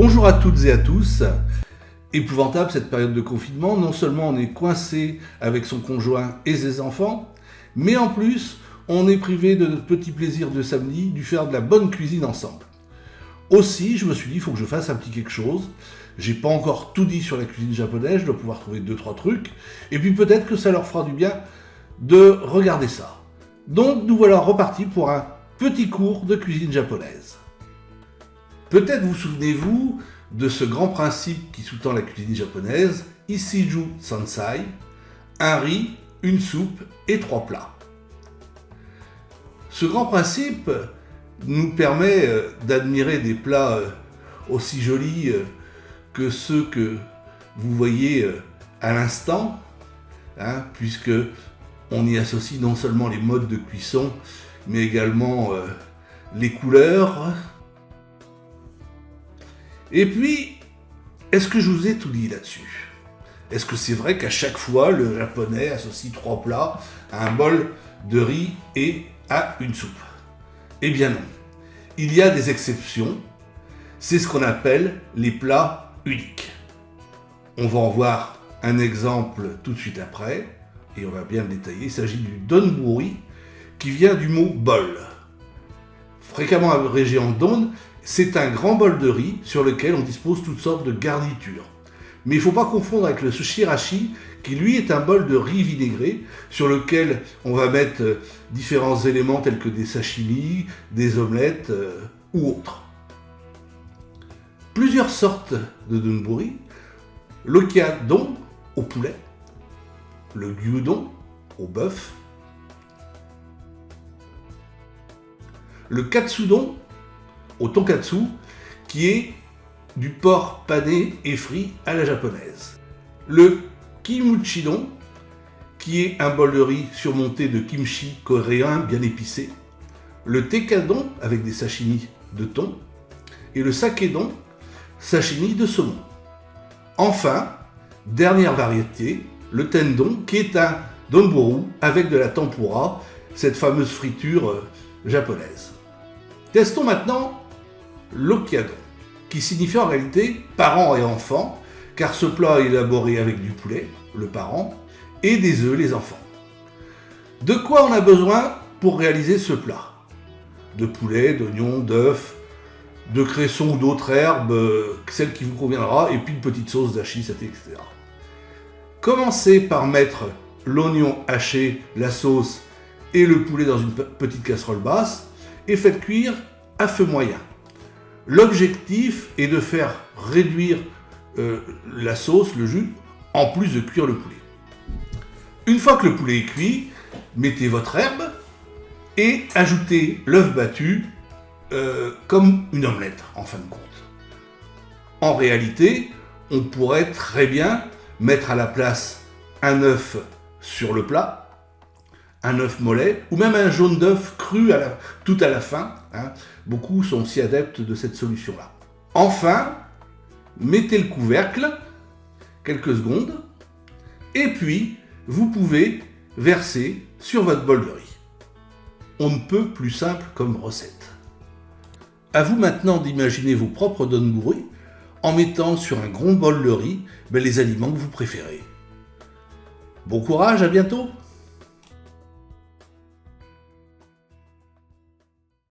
Bonjour à toutes et à tous. Épouvantable cette période de confinement, non seulement on est coincé avec son conjoint et ses enfants, mais en plus on est privé de notre petit plaisir de samedi, du faire de la bonne cuisine ensemble. Aussi, je me suis dit, il faut que je fasse un petit quelque chose. J'ai pas encore tout dit sur la cuisine japonaise, je dois pouvoir trouver 2-3 trucs, et puis peut-être que ça leur fera du bien de regarder ça. Donc nous voilà repartis pour un petit cours de cuisine japonaise. Peut-être vous souvenez-vous de ce grand principe qui sous-tend la cuisine japonaise, Issiju Sansai, un riz, une soupe et 3 plats. Ce grand principe nous permet d'admirer des plats aussi jolis que ceux que vous voyez à l'instant, puisque on y associe non seulement les modes de cuisson, mais également les couleurs. Et puis, est-ce que je vous ai tout dit là-dessus ? Est-ce que c'est vrai qu'à chaque fois, le japonais associe 3 plats à un bol de riz et à une soupe ? Eh bien non. Il y a des exceptions. C'est ce qu'on appelle les plats uniques. On va en voir un exemple tout de suite après, et on va bien le détailler. Il s'agit du donburi, qui vient du mot bol. Fréquemment abrégé en don, c'est un grand bol de riz sur lequel on dispose toutes sortes de garnitures. Mais il ne faut pas confondre avec le shirashi, qui lui est un bol de riz vinaigré, sur lequel on va mettre différents éléments tels que des sashimi, des omelettes ou autres. Plusieurs sortes de donburi, l'okyadon au poulet, le gyudon au bœuf, le katsudon au tonkatsu, qui est du porc pané et frit à la japonaise. Le kimuchidon, qui est un bol de riz surmonté de kimchi coréen bien épicé. Le tekkadon, avec des sashimi de thon. Et le sakedon, sashimi de saumon. Enfin, dernière variété, le tendon, qui est un donburu avec de la tempura, cette fameuse friture japonaise. Testons maintenant l'okyadon, qui signifie en réalité parents et enfants, car ce plat est élaboré avec du poulet, le parent, et des œufs, les enfants. De quoi on a besoin pour réaliser ce plat ? De poulet, d'oignons, d'œufs, de cresson ou d'autres herbes, celle qui vous conviendra, et puis une petite sauce d'ashi, etc. Commencez par mettre l'oignon haché, la sauce et le poulet dans une petite casserole basse, et faites cuire à feu moyen. L'objectif est de faire réduire la sauce, le jus, en plus de cuire le poulet. Une fois que le poulet est cuit, mettez votre herbe et ajoutez l'œuf battu comme une omelette, en fin de compte. En réalité, on pourrait très bien mettre à la place un œuf sur le plat, un œuf mollet, ou même un jaune d'œuf cru tout à la fin. Beaucoup sont si adeptes de cette solution-là. Enfin, mettez le couvercle, quelques secondes, et puis vous pouvez verser sur votre bol de riz. On ne peut plus simple comme recette. À vous maintenant d'imaginer vos propres donburi en mettant sur un grand bol de riz les aliments que vous préférez. Bon courage, à bientôt!